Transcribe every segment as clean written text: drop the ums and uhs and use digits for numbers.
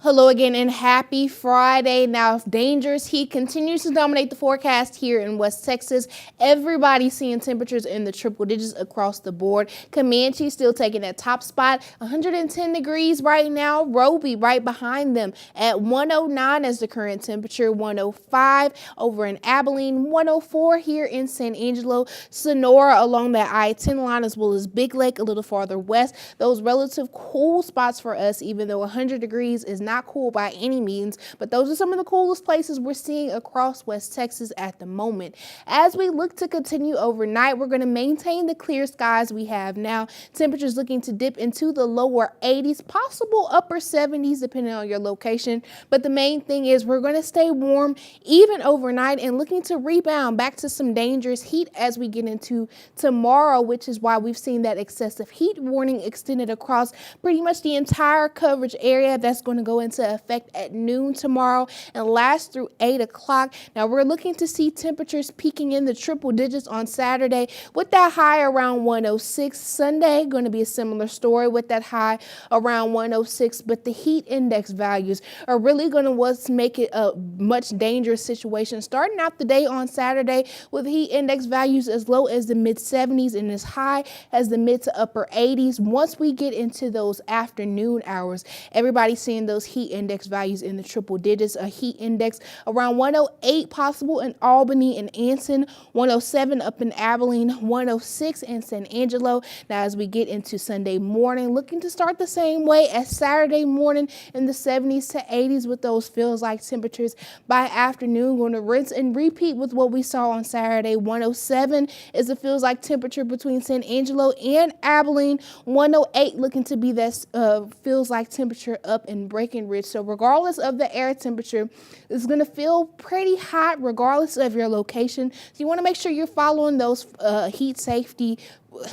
Hello again and happy Friday. Now, if dangerous heat continues to dominate the forecast here in West Texas, everybody's seeing temperatures in the triple digits across the board. Comanche still taking that top spot, 110 degrees right now. Roby right behind them at 109 as the current temperature, 105 over in Abilene, 104 here in San Angelo, Sonora along that I-10 line, as well as Big Lake a little farther west. Those relative cool spots for us, even though 100 degrees is not cool by any means, but those are some of the coolest places we're seeing across West Texas at the moment. As we look to continue overnight, we're going to maintain the clear skies we have now. Temperatures looking to dip into the lower 80s, possible upper 70s depending on your location. But the main thing is we're going to stay warm even overnight and looking to rebound back to some dangerous heat as we get into tomorrow, which is why we've seen that excessive heat warning extended across pretty much the entire coverage area. That's going to go into effect at noon tomorrow and last through 8 o'clock. Now we're looking to see temperatures peaking in the triple digits on Saturday with that high around 106. Sunday going to be a similar story with that high around 106, but the heat index values are really going to make it a much dangerous situation starting out the day on Saturday with heat index values as low as the mid 70s and as high as the mid to upper 80s. Once we get into those afternoon hours, everybody's seeing those heat index values in the triple digits. A heat index around 108 possible in Albany and Anson, 107 up in Abilene, 106 in San Angelo. Now as we get into Sunday morning, looking to start the same way as Saturday morning in the 70s to 80s with those feels like temperatures. By afternoon, going to rinse and repeat with what we saw on Saturday. 107 is the feels like temperature between San Angelo and Abilene. 108 looking to be that feels like temperature up in Breckenridge. So regardless of the air temperature, it's going to feel pretty hot regardless of your location. So you want to make sure you're following those heat safety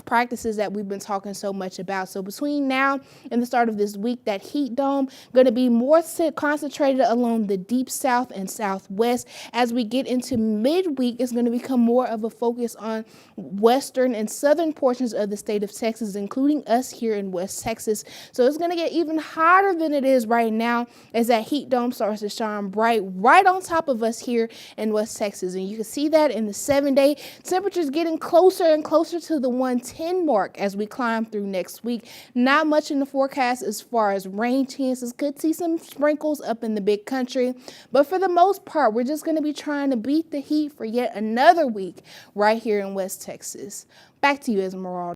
practices that we've been talking so much about. So between now and the start of this week, that heat dome going to be more concentrated along the deep south and southwest. As we get into midweek, it's going to become more of a focus on western and southern portions of the state of Texas, including us here in West Texas. So it's going to get even hotter than it is right now as that heat dome starts to shine bright right on top of us here in West Texas. And you can see that in the 7-day temperatures getting closer and closer to the 110 mark as we climb through next week. Not much in the forecast as far as rain chances. Could see some sprinkles up in the big country, but for the most part, we're just going to be trying to beat the heat for yet another week right here in West Texas. Back to you, Esmeralda.